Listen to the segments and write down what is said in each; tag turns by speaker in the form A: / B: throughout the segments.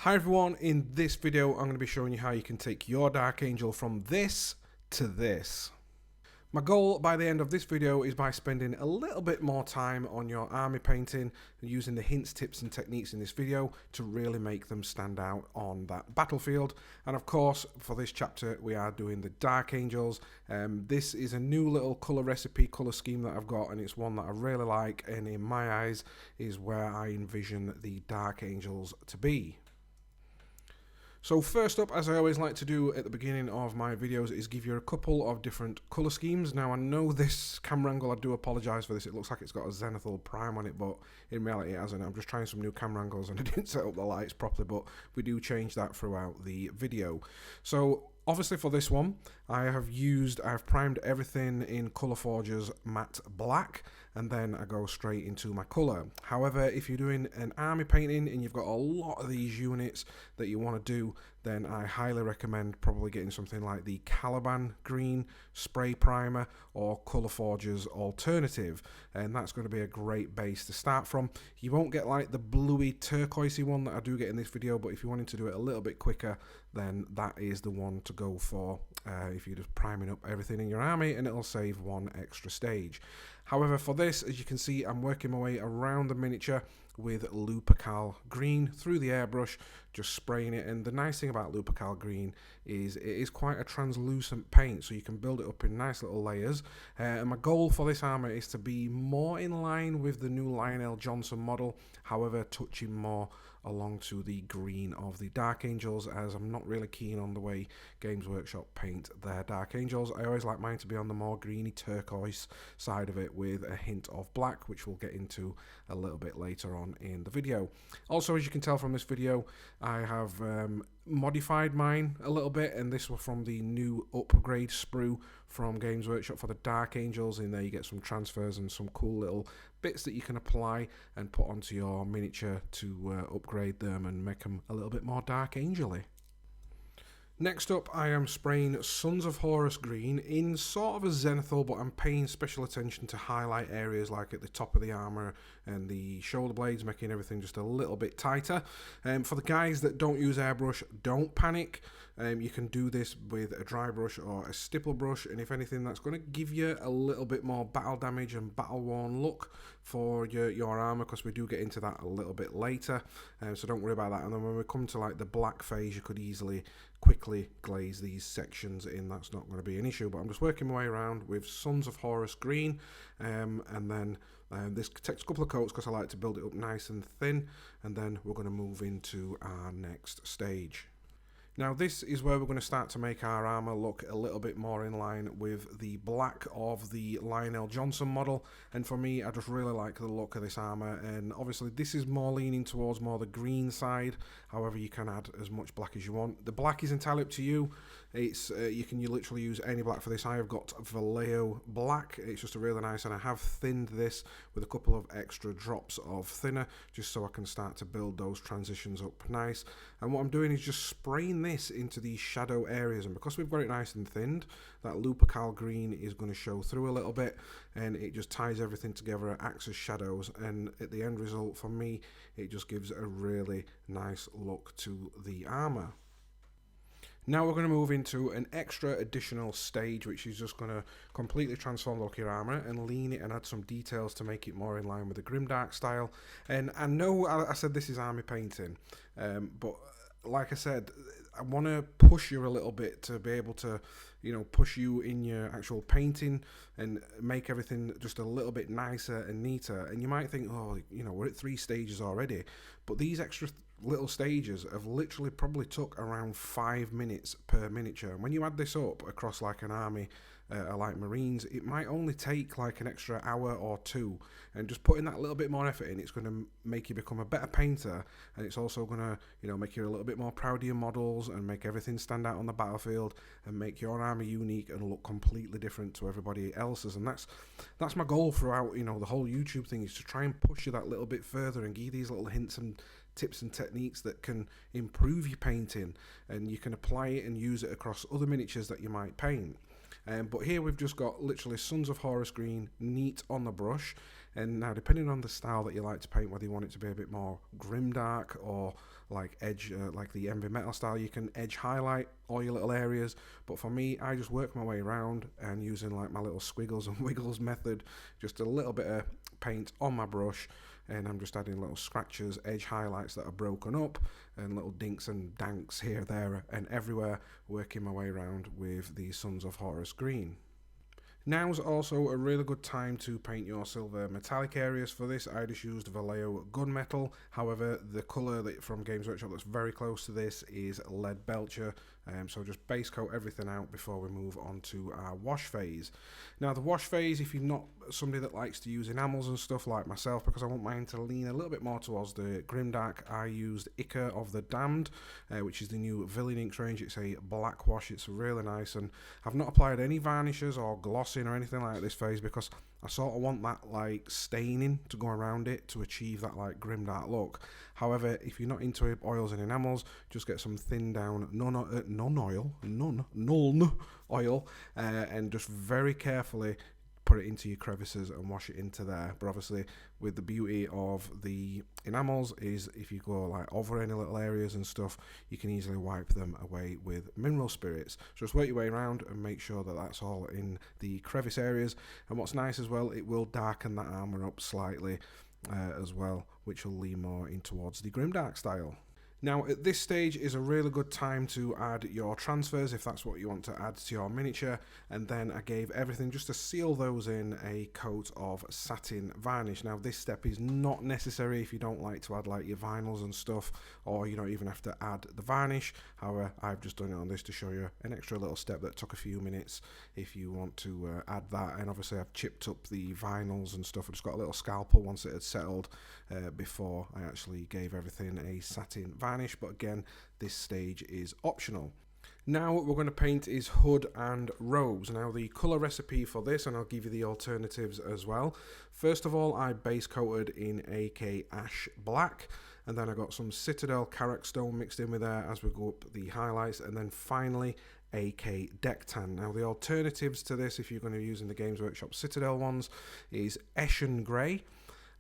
A: Hi everyone, in this video I'm going to be showing you how you can take your Dark Angel from this to this. My goal by the end of this video is by spending a little bit more time on your army painting and using the hints, tips and techniques in this video to really make them stand out on that battlefield. And of course, for this chapter we are doing the Dark Angels. This is a new little colour recipe, colour scheme that I've got, and it's one that I really like, and in my eyes is where I envision the Dark Angels to be. So first up, as I always like to do at the beginning of my videos, is give you a couple of different colour schemes. Now I know this camera angle, I do apologise for this, it looks like it's got a zenithal prime on it, but in reality it hasn't. I'm just trying some new camera angles and I didn't set up the lights properly, but we do change that throughout the video. So obviously for this one, I've primed everything in Colour Forge's matte black, and then I go straight into my colour. However, if you're doing an army painting and you've got a lot of these units that you want to do, then I highly recommend probably getting something like the Caliban Green Spray Primer or Colour Forge's alternative, and that's going to be a great base to start from. You won't get like the bluey turquoisey one that I do get in this video, but if you're wanting to do it a little bit quicker, then that is the one to go for if you're just priming up everything in your army, and it'll save one extra stage. However, for this, as you can see, I'm working my way around the miniature with Lupercal Green through the airbrush, just spraying it. And the nice thing about Lupercal Green is it is quite a translucent paint, so you can build it up in nice little layers. And my goal for this armor is to be more in line with the new Lionel Johnson model, however touching more along to the green of the Dark Angels, as I'm not really keen on the way Games Workshop paint their Dark Angels. I always like mine to be on the more greeny turquoise side of it with a hint of black, which we'll get into a little bit later on in the video. Also, as you can tell from this video, I have modified mine a little bit, and this was from the new upgrade sprue from Games Workshop for the Dark Angels. In there you get some transfers and some cool little bits that you can apply and put onto your miniature to upgrade them and make them a little bit more Dark Angel-y. Next up, I am spraying Sons of Horus Green in sort of a zenithal, but I'm paying special attention to highlight areas like at the top of the armour and the shoulder blades, making everything just a little bit tighter. For the guys that don't use airbrush, don't panic. You can do this with a dry brush or a stipple brush, and if anything, that's going to give you a little bit more battle damage and battle worn look for your armour, because we do get into that a little bit later, so don't worry about that. And then when we come to like the black phase, you could easily quickly glaze these sections in. That's not going to be an issue, but I'm just working my way around with Sons of Horus Green, and then this takes a couple of coats because I like to build it up nice and thin, and then we're going to move into our next stage. Now this is where we're going to start to make our armour look a little bit more in line with the black of the Lionel Johnson model, and for me I just really like the look of this armour, and obviously this is more leaning towards more the green side. However, you can add as much black as you want. The black is entirely up to you. It's you literally use any black for this. I have got Vallejo black. It's just a really nice, and I have thinned this with a couple of extra drops of thinner just so I can start to build those transitions up nice. And what I'm doing is just spraying this into these shadow areas, and because we've got it nice and thinned, that Lupercal Green is going to show through a little bit, and it just ties everything together, it acts as shadows, and at the end result for me it just gives a really nice look to the armour. Now we're going to move into an extra additional stage, which is just going to completely transform the look of your armour and lean it and add some details to make it more in line with the Grimdark style. And I know I said this is army painting, but like I said, I want to push you a little bit to be able to, push you in your actual painting and make everything just a little bit nicer and neater. And you might think, oh, we're at 3 stages already, but these extra little stages have literally probably took around 5 minutes per miniature. And when you add this up across like an army, like Marines, it might only take like an extra hour or 2, and just putting that little bit more effort in, it's going to make you become a better painter, and it's also going to make you a little bit more proud of your models and make everything stand out on the battlefield and make your army unique and look completely different to everybody else's. And that's my goal throughout the whole YouTube thing, is to try and push you that little bit further and give you these little hints and tips and techniques that can improve your painting, and you can apply it and use it across other miniatures that you might paint. But here we've just got literally Sons of Horus Green neat on the brush, and now depending on the style that you like to paint, whether you want it to be a bit more grimdark or like edge, like the envy metal style, you can edge highlight all your little areas. But for me, I just work my way around and using like my little squiggles and wiggles method, just a little bit of paint on my brush, and I'm just adding little scratches, edge highlights that are broken up, and little dinks and danks here, there, and everywhere, working my way around with the Sons of Horus green. Now's also a really good time to paint your silver metallic areas. For this, I just used Vallejo gunmetal. However, the colour from Games Workshop that's very close to this is lead belcher. So just base coat everything out before we move on to our wash phase. Now the wash phase, if you're not somebody that likes to use enamels and stuff like myself, because I want mine to lean a little bit more towards the Grimdark, I used Ica of the Damned, which is the new Villain Inks range. It's a black wash, it's really nice, and I've not applied any varnishes or glossing or anything like this phase because I sort of want that like staining to go around it to achieve that like Grimdark look. However, if you're not into oils and enamels, just get some thin down none oil, and just very carefully put it into your crevices and wash it into there. But obviously, with the beauty of the enamels is if you go like over any little areas and stuff, you can easily wipe them away with mineral spirits. So just work your way around and make sure that that's all in the crevice areas. And what's nice as well, it will darken that armour up slightly as well, which will lean more in towards the Grimdark style. Now at this stage is a really good time to add your transfers if that's what you want to add to your miniature, and then I gave everything just to seal those in a coat of satin varnish. Now this step is not necessary if you don't like to add like your vinyls and stuff, or you don't even have to add the varnish. However, I've just done it on this to show you an extra little step that took a few minutes if you want to add that. And obviously I've chipped up the vinyls and stuff. I just got a little scalpel once it had settled before I actually gave everything a satin varnish, but again, this stage is optional. Now what we're going to paint is hood and robes. Now the colour recipe for this, and I'll give you the alternatives as well. First of all, I base coated in AK Ash Black, and then I got some Citadel Karak Stone mixed in with there as we go up the highlights, and then finally AK Deck Tan. Now the alternatives to this, if you're going to be using the Games Workshop Citadel ones, is Eshen Grey,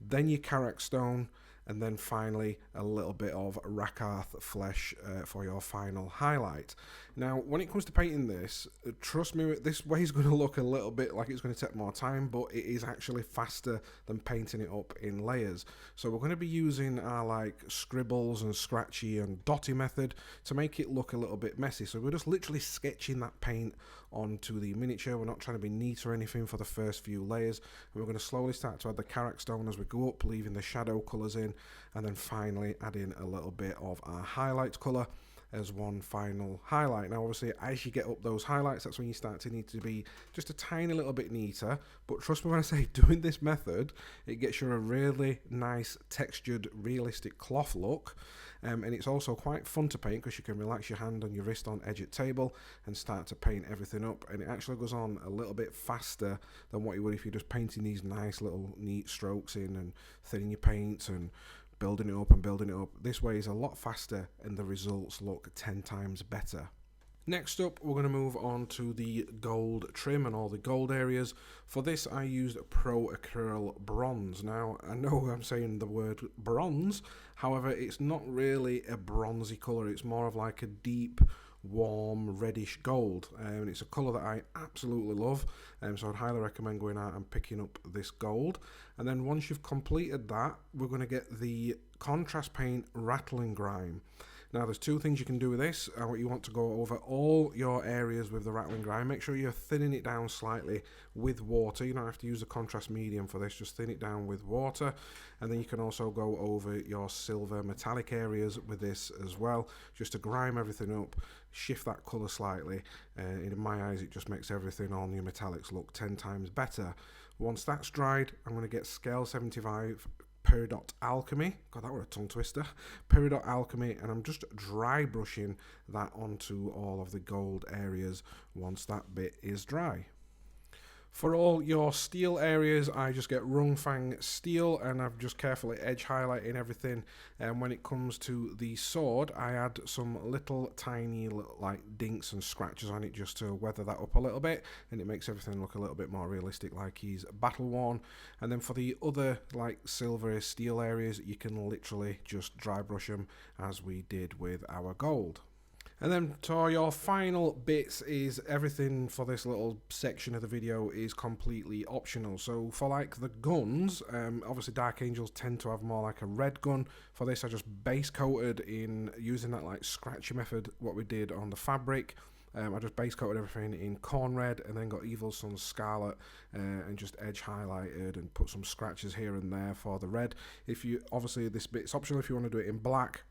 A: then your Karak Stone, and then finally a little bit of Rakarth Flesh for your final highlight. Now when it comes to painting this, trust me, this way is going to look a little bit like it's going to take more time, but it is actually faster than painting it up in layers. So we're going to be using our like scribbles and scratchy and dotty method to make it look a little bit messy. So we're just literally sketching that paint onto the miniature. We're not trying to be neat or anything for the first few layers, and we're going to slowly start to add the Karak Stone as we go up, leaving the shadow colours in, and then finally add in a little bit of our highlight colour as one final highlight. Now obviously as you get up those highlights, that's when you start to need to be just a tiny little bit neater, but trust me when I say doing this method, it gets you a really nice textured realistic cloth look. And it's also quite fun to paint because you can relax your hand on your wrist on edge at table and start to paint everything up, and it actually goes on a little bit faster than what you would if you're just painting these nice little neat strokes in and thinning your paint and building it up and building it up. This way is a lot faster and the results look 10 times better. Next up, we're going to move on to the gold trim and all the gold areas. For this, I used Pro Acryl Bronze. Now, I know I'm saying the word bronze, however, it's not really a bronzy colour. It's more of like a deep, warm, reddish gold. And it's a colour that I absolutely love. So I'd highly recommend going out and picking up this gold. And then once you've completed that, we're going to get the contrast paint Rattling Grime. Now there's two things you can do with this. What you want to go over all your areas with the Rattling Grime. Make sure you're thinning it down slightly with water. You don't have to use the contrast medium for this, just thin it down with water. And then you can also go over your silver metallic areas with this as well, just to grime everything up, shift that colour slightly. In my eyes, it just makes everything on your metallics look 10 times better. Once that's dried, I'm going to get Scale 75 Peridot Alchemy. God, that were a tongue twister. Peridot Alchemy, and I'm just dry brushing that onto all of the gold areas once that bit is dry. For all your steel areas, I just get Rungfang steel, and I've just carefully edge highlighting everything. And when it comes to the sword, I add some little tiny like dinks and scratches on it just to weather that up a little bit, and it makes everything look a little bit more realistic, like he's battle worn. And then for the other like silvery steel areas, you can literally just dry brush them as we did with our gold. And then to your final bits is everything for this little section of the video is completely optional. So for like the guns, obviously Dark Angels tend to have more like a red gun. For this I just base coated in using that like scratchy method what we did on the fabric. I just base coated everything in corn red and then got Evil Sun's Scarlet and just edge highlighted and put some scratches here and there for the red. If you obviously this bit's optional if you want to do it in black.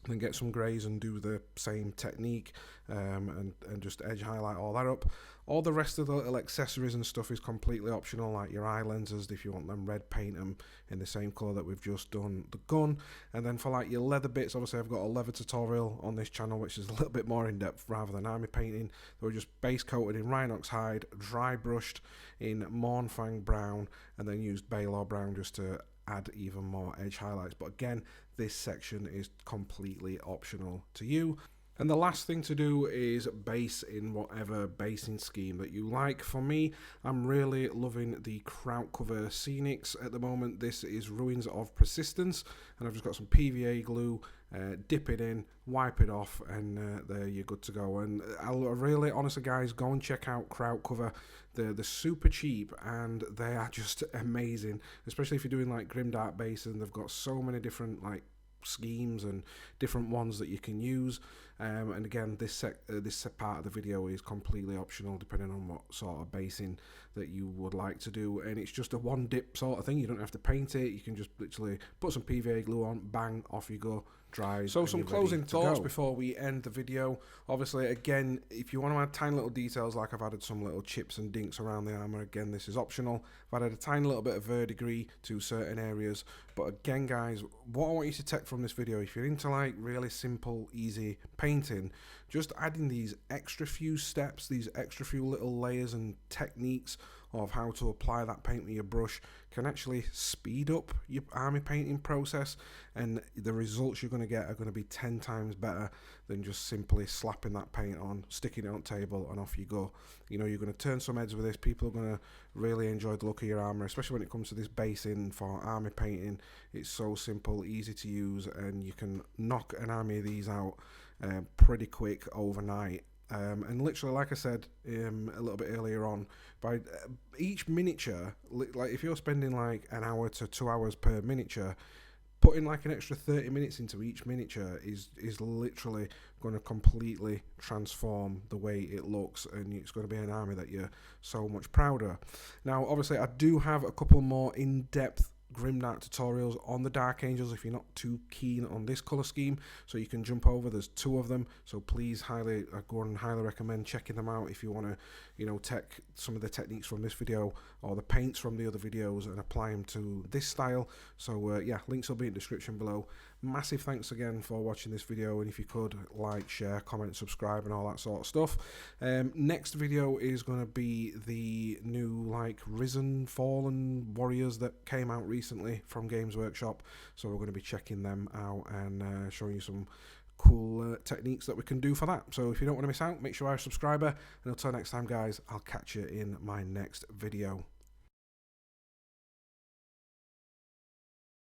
A: Then get some greys and do the same technique and just edge highlight all that up. All the rest of the little accessories and stuff is completely optional, like your eye lenses. If you want them red, paint them in the same colour that we've just done the gun. And then for like your leather bits, obviously I've got a leather tutorial on this channel which is a little bit more in depth rather than army painting. They were just base coated in Rhinox hide, dry brushed in Mournfang brown, and then used Baylor brown just to add even more edge highlights. But again, this section is completely optional to you. And the last thing to do is base in whatever basing scheme that you like. For me, I'm really loving the Kraut cover Scenics at the moment. This is Ruins of Persistence, and I've just got some PVA glue, dip it in, wipe it off, and there you're good to go. And I'll really, honestly guys, go and check out Kraut cover. They're super cheap and they are just amazing, especially if you're doing like Grimdark base, and they've got so many different like schemes and different ones that you can use. And again, this part of the video is completely optional depending on what sort of basing that you would like to do, and it's just a one dip sort of thing. You don't have to paint it, you can just literally put some PVA glue on, bang, off you go, dries. So some closing thoughts before we end the video. Obviously again, if you want to add tiny little details, like I've added some little chips and dinks around the armour, again this is optional. I've added a tiny little bit of verdigris to certain areas, but again guys, what I want you to take from this video, if you're into like really simple easy painting, just adding these extra few steps, these extra few little layers and techniques of how to apply that paint with your brush can actually speed up your army painting process, and the results you're going to get are going to be 10 times better than just simply slapping that paint on, sticking it on table, and off you go. You know, you're going to turn some heads with this. People are going to really enjoy the look of your armor, especially when it comes to this basing for army painting. It's so simple, easy to use, and you can knock an army of these out pretty quick overnight. And literally, like I said a little bit earlier on, by each miniature, like if you're spending like an hour to 2 hours per miniature, putting like an extra 30 minutes into each miniature is literally going to completely transform the way it looks, and it's going to be an army that you're so much prouder. Now obviously I do have a couple more in-depth Grimdark tutorials on the Dark Angels if you're not too keen on this colour scheme, so you can jump over. There's 2 of them, so please highly recommend checking them out if you want to, you know, take some of the techniques from this video or the paints from the other videos and apply them to this style. So yeah, links will be in the description below. Massive thanks again for watching this video, and if you could like, share, comment, subscribe and all that sort of stuff. Next video is going to be the new like Risen Fallen Warriors that came out recently from Games Workshop, so we're going to be checking them out and showing you some cool techniques that we can do for that. So if you don't want to miss out, make sure you're a subscriber, and until next time guys, I'll catch you in my next video.